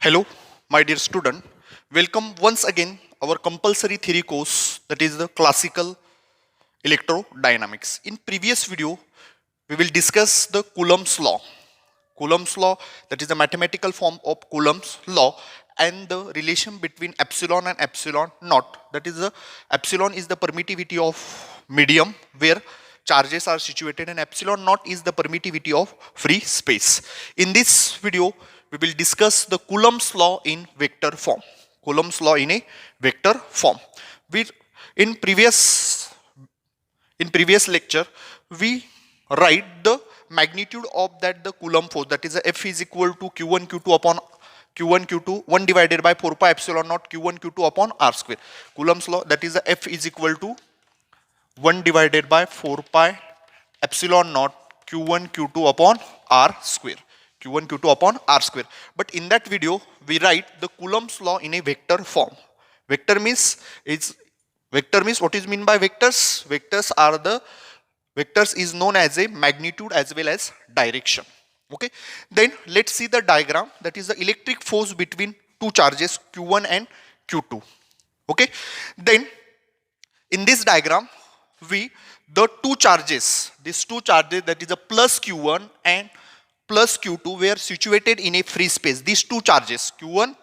Hello, my dear student. Welcome once again our compulsory theory course, that is the classical electrodynamics. In previous video, we will discuss the Coulomb's law. Coulomb's law, that is the mathematical form of Coulomb's law, and the relation between epsilon and epsilon naught. That is the epsilon is the permittivity of medium where charges are situated, and epsilon naught is the permittivity of free space. In this video, we will discuss the Coulomb's law in vector form. Coulomb's law in a vector form. We in previous lecture we write the magnitude of that the Coulomb force, that is F is equal to Q1 Q2 upon Q1 Q2 1 divided by 4 pi epsilon naught Q1 Q2 upon R square. Coulomb's law, that is F is equal to 1 divided by 4 pi epsilon naught Q1 Q2 upon R square. Q1 Q2 upon R square. But in that video we write the Coulomb's law in a vector form. Vector means what is mean by vectors? Vectors is known as a magnitude as well as direction. Okay. Then let's see the diagram, that is the electric force between two charges Q1 and Q2. Okay. Then in this diagram these two charges, that is a plus Q1 and plus Q2, were situated in a free space. These two charges Q1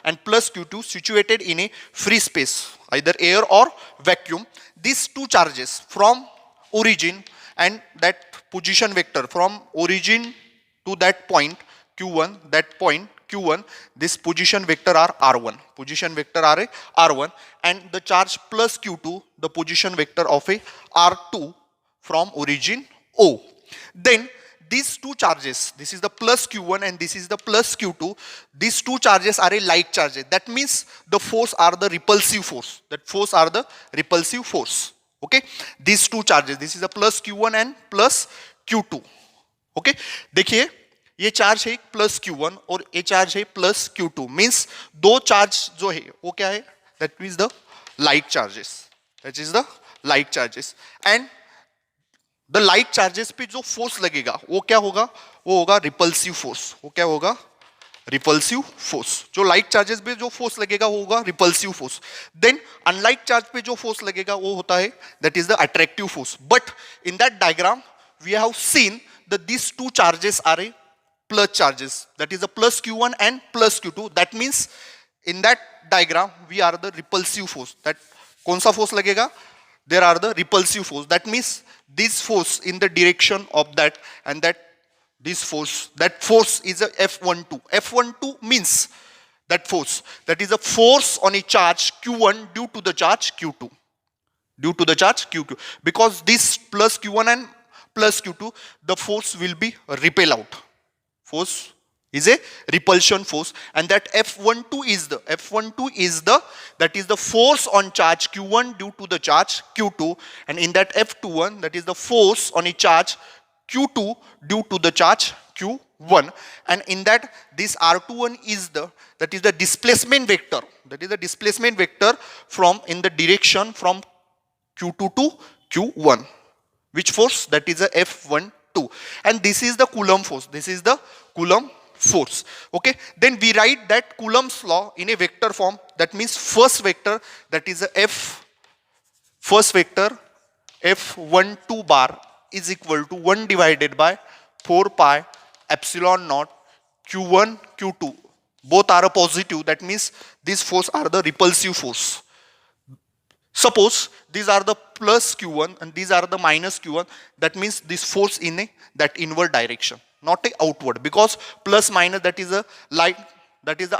and plus Q2 situated in a free space, either air or vacuum. These two charges from origin and that position vector from origin to that point Q1, this position vector are R1, and the charge plus Q2, the position vector of a R2 from origin O. Then these two charges, this is the plus Q1 and this is the plus Q2, these two charges are a like charges. That means the force are the repulsive force. Okay, these two charges, this is the plus Q1 and plus Q2. Okay, देखिए ये charge है plus Q1 और ये charge है plus Q2, means दो charge जो है वो क्या है, that means the like charges, and the like charges पे जो फोर्स लगेगा वो क्या होगा, वो होगा रिपल्सिव फोर्स. जो लाइक चार्जेस पे जो फोर्स लगेगा वो होगा repulsive force. Then unlike charge पे जो फोर्स लगेगा वो होता है that is the attractive force. But in that diagram we have seen that this two charges are a plus charges, that is the plus Q1 and plus Q2. That means in that diagram we are the repulsive force. That कौन सा force लगेगा, there are the repulsive force. That means this force in the direction of that, and that force is a F12. F12 means that force, that is a force on a charge Q1 due to the charge Q2, because this plus Q1 and plus Q2, the force will be repel out. Force is a repulsion force, and that F12 is that is the force on charge Q1 due to the charge Q2, and in that F21, that is the force on a charge Q2 due to the charge Q1, and in that this R21 is the displacement vector, from in the direction from Q2 to Q1. Which force? That is a F12. And this is the Coulomb force. Okay, then we write that Coulomb's law in a vector form. That means first vector, that is a F12 bar is equal to 1 divided by 4 pi epsilon naught Q1 Q2. Both are a positive, that means these force are the repulsive force. Suppose these are the plus Q1 and these are the minus Q1, that means this force in that inward direction, not a outward, because plus minus, that is the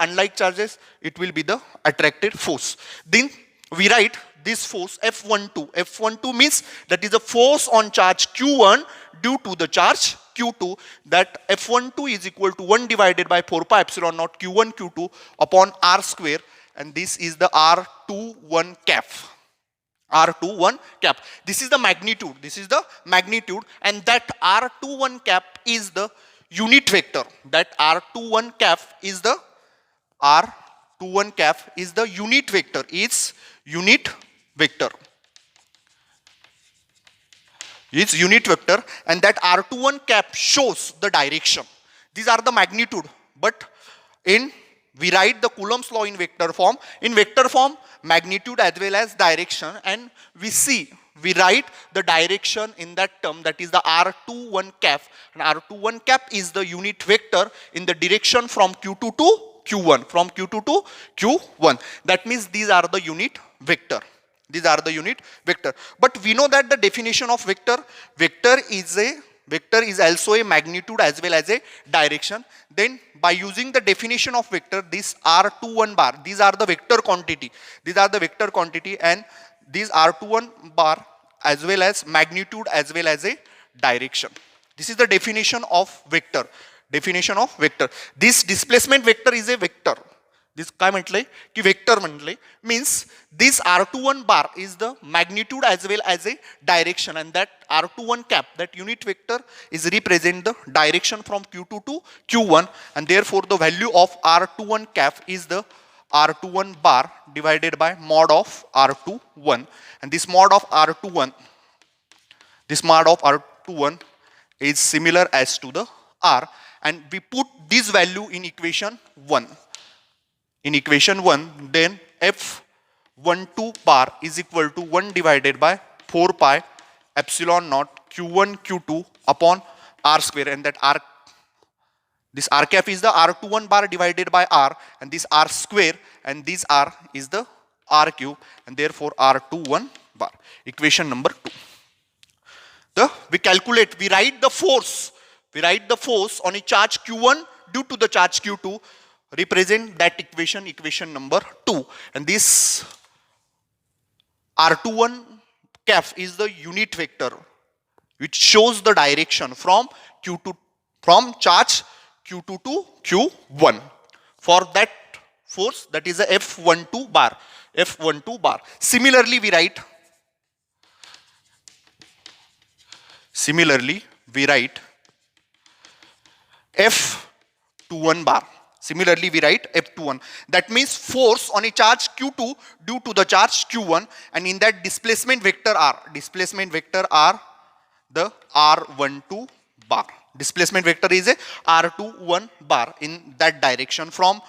unlike charges, it will be the attracted force. Then we write this force F12. F12 means that is the force on charge Q1 due to the charge Q2. That F12 is equal to 1 divided by 4 pi epsilon naught Q1 Q2 upon R square, and this is the R21 cap. This is the magnitude, and that R21 cap is the unit vector. R21 cap is the unit vector. It's unit vector, and that R21 cap shows the direction. These are the magnitude, but in we write the Coulomb's law in vector form. In vector form, magnitude as well as direction, and we write the direction in that term, that is the r21 cap, and r21 cap is the unit vector in the direction from q2 to q1, from q2 to q1. That means these are the unit vector. These are the unit vector. But we know that the definition of vector is also a magnitude as well as a direction. Then by using the definition of vector, this r21 bar, these are the vector quantity. These are the vector quantity, and these r21 bar as well as magnitude as well as a direction. This is the definition of vector. Definition of vector. This displacement vector is a vector. This काय म्हटलंय की vector म्हटलंय means this r21 bar is the magnitude as well as a direction, and that r21 cap, that unit vector, is represent the direction from q2 to q1, and therefore the value of r21 cap is the r21 bar divided by mod of r21, and this mod of r21 is similar as to the r, and we put this value in equation 1. In equation 1, then f12 bar is equal to 1 divided by 4 pi epsilon naught q1 q2 upon r square, and that r, this r cap is the r21 bar divided by r, and this r square, and this r is the r cube, and therefore r21 bar. Equation number 2. We write the force on a charge q1 due to the charge q2, represent that equation number 2, and this r21 cap is the unit vector which shows the direction from charge q2 to q1 for that force, that is a f12 bar. Similarly we write f21 bar. Similarly, we write F21. That means force on a charge Q2 due to the charge Q1, and in that displacement vector R the R12 bar. Displacement vector is a R21 bar in that direction from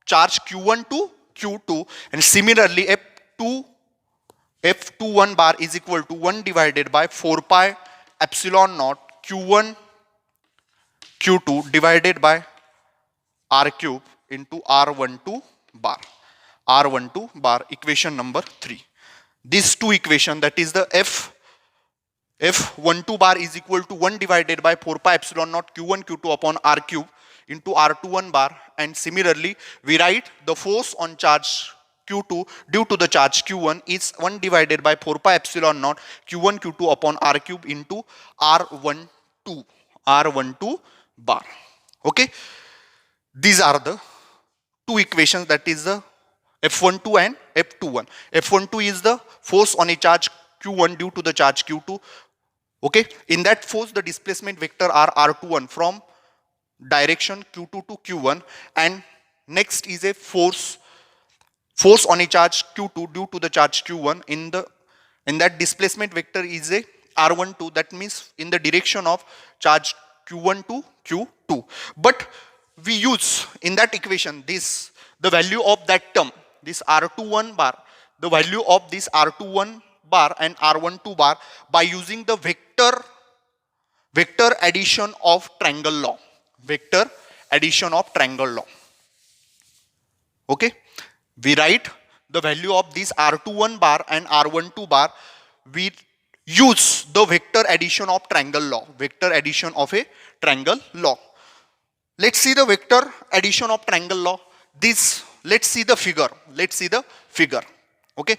charge Q1 to Q2, and similarly F21 bar is equal to 1 divided by 4 pi epsilon naught Q1 Q2 divided by r cube into r12 bar. Equation number 3. These two equation, that is the f12 bar is equal to 1 divided by 4 pi epsilon naught q1 q2 upon r cube into r21 bar, and similarly we write the force on charge q2 due to the charge q1 is 1 divided by 4 pi epsilon naught q1 q2 upon r cube into r12 bar. Okay. These are the two equations, that is the F12 and F21. F12 is the force on a charge Q1 due to the charge Q2. Okay, in that force the displacement vector are R21 from direction Q2 to Q1, and next is a force on a charge Q2 due to the charge Q1. In that displacement vector is a R12, that means in the direction of charge Q1 to Q2. But we use in that equation the value of that term, this R21 bar, the value of this R21 bar and R12 bar by using the vector addition of triangle law. Okay, we write the value of this R21 bar and R12 bar. We use the vector addition of triangle law. Let's see the vector addition of triangle law. Let's see the figure. Okay,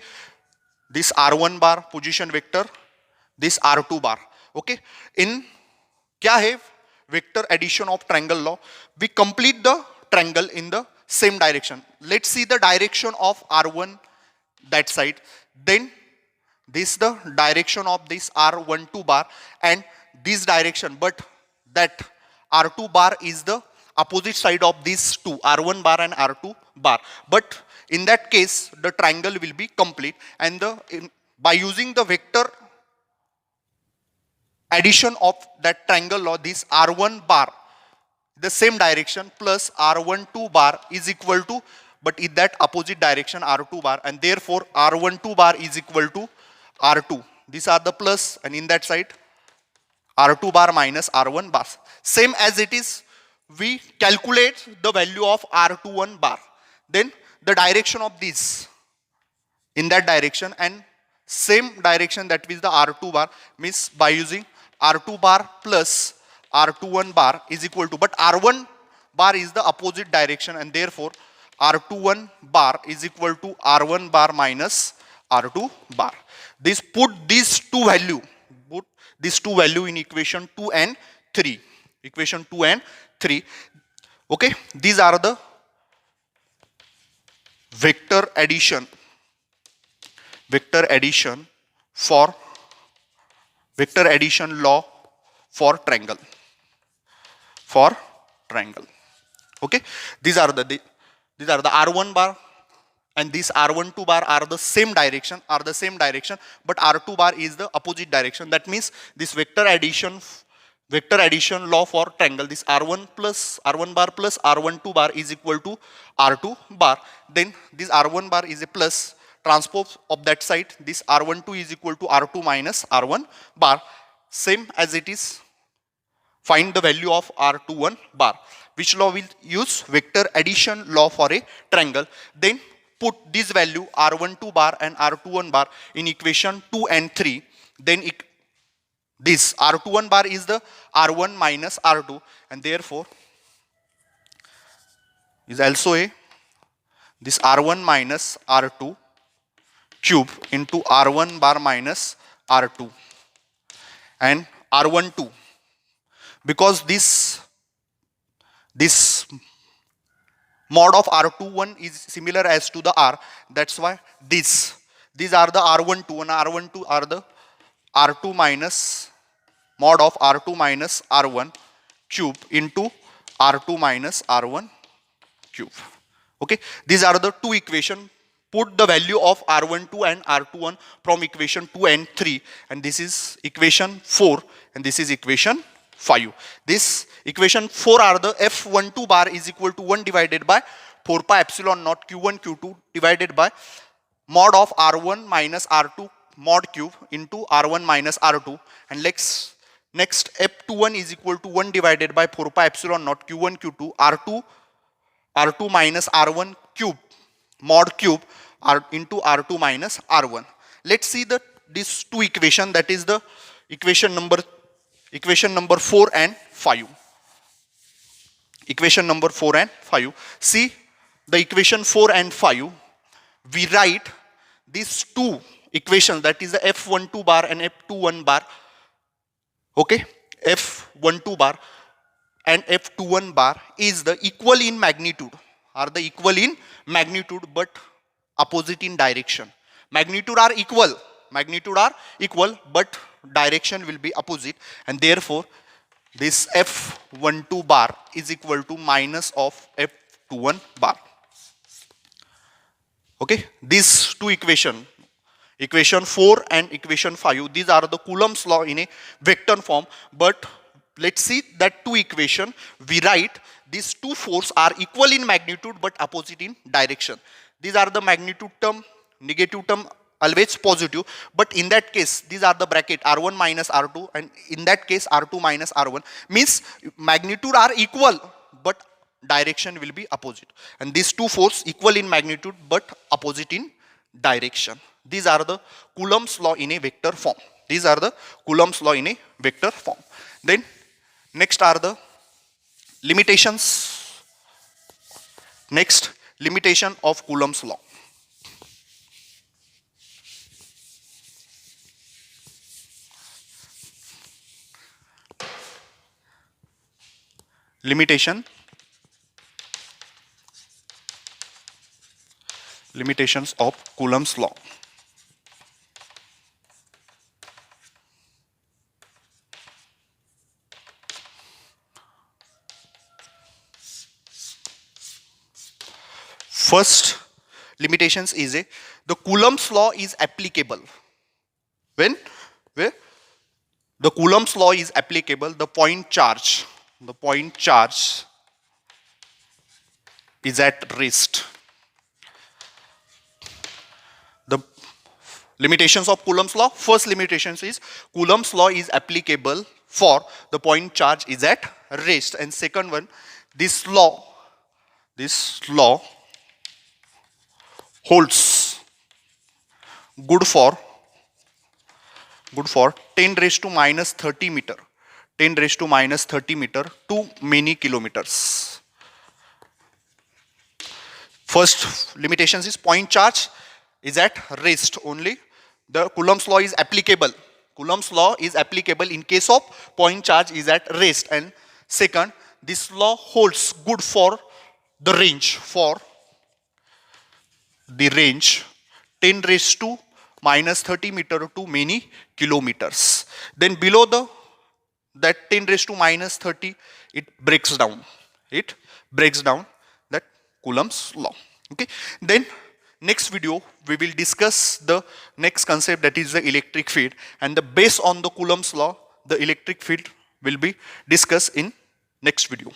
this R1 bar position vector, this R2 bar. Okay, in क्या है vector addition of triangle law? We complete the triangle in the same direction. Let's see the direction of R1 that side. Then this the direction of this R12 bar and this direction, but that R2 bar is the opposite side of these two, R1 bar and R2 bar. But in that case, the triangle will be complete, and by using the vector addition of that triangle law, this R1 bar the same direction plus R12 bar is equal to, but in that opposite direction R2 bar, and therefore R12 bar is equal to R2. These are the plus, and in that side R2 bar minus R1 bar. Same as it is, we calculate the value of R21 bar. Then the direction of this in that direction, and same direction, that is the R2 bar, means by using R2 bar plus R21 bar is equal to, but R1 bar is the opposite direction, and therefore R21 bar is equal to R1 bar minus R2 bar. This put these two value in equation 2 and 3. Equation 2 and 3. Okay, these are the vector addition law for triangle. Okay, these are the R1 bar and this R12 bar are the same direction, but R2 bar is the opposite direction. That means this vector addition law for triangle, this R1 bar plus R12 bar is equal to R2 bar. Then this R1 bar is a plus, transpose of that side, this R12 is equal to R2 minus R1 bar. Same as it is, find the value of R21 bar. Which law will use? Vector addition law for a triangle. Then put this value R12 bar and R21 bar in equation 2 and 3. Then this R21 bar is the R1 minus R2, and therefore is also a this R1 minus R2 cube into R1 bar minus R2 and R12, because this mod of R21 is similar as to the R. That's why these are the R12 and R12 are the R2 minus mod of R2 minus R1 cube into R2 minus R1 cube. Okay, these are the two equations. Put the value of R12 and R21 from equation 2 and 3, and this is equation 4 and this is equation 5. This equation 4 are the F12 bar is equal to 1 divided by 4 pi epsilon naught Q1 Q2 divided by mod of R1 minus R2 mod cube into R1 minus R2, and next F21 is equal to 1 divided by 4 pi epsilon naught Q1 Q2 R2 minus R1 cube mod cube into R2 minus R1. Let's see these two equation, that is the equation number 4 and 5. Equation number 4 and 5. See the equation 4 and 5. We write these two equations, that is the F12 bar and F21 bar. Okay, F12 bar and F21 bar is the equal in magnitude, but opposite in direction. Magnitude are equal, but direction will be opposite, and therefore this F12 bar is equal to minus of F21 bar. Okay, these two equation 4 and equation 5, these are the Coulomb's law in a vector form. But let's see that two equation, we write these two forces are equal in magnitude but opposite in direction. These are the magnitude term, negative term always positive, but in that case these are the bracket R1 minus R2, and in that case R2 minus R1, means magnitude are equal but direction will be opposite, and these two forces equal in magnitude but opposite in direction. These are the Coulomb's law in a vector form. Then next are the limitations. Limitation of Coulomb's law. Limitations of Coulomb's law. First limitations is the Coulomb's law is applicable when the Coulomb's law is applicable, the point charge the point charge is at rest. The limitations of Coulomb's law. First limitation is Coulomb's law is applicable for the point charge is at rest. And second one, this law holds good for 10 raised to minus 30 meter. 10 raised to minus 30 meter to many kilometers. First limitations is point charge is at rest only. The Coulomb's law is applicable. Coulomb's law is applicable in case of point charge is at rest. And second, this law holds good for the range, 10 raised to minus 30 meter to many kilometers. Then below that 10 raised to minus 30, it breaks down. It breaks down that Coulomb's law. Okay. Then next video we will discuss the next concept, that is the electric field, and the based on the Coulomb's law, the electric field will be discussed in next video.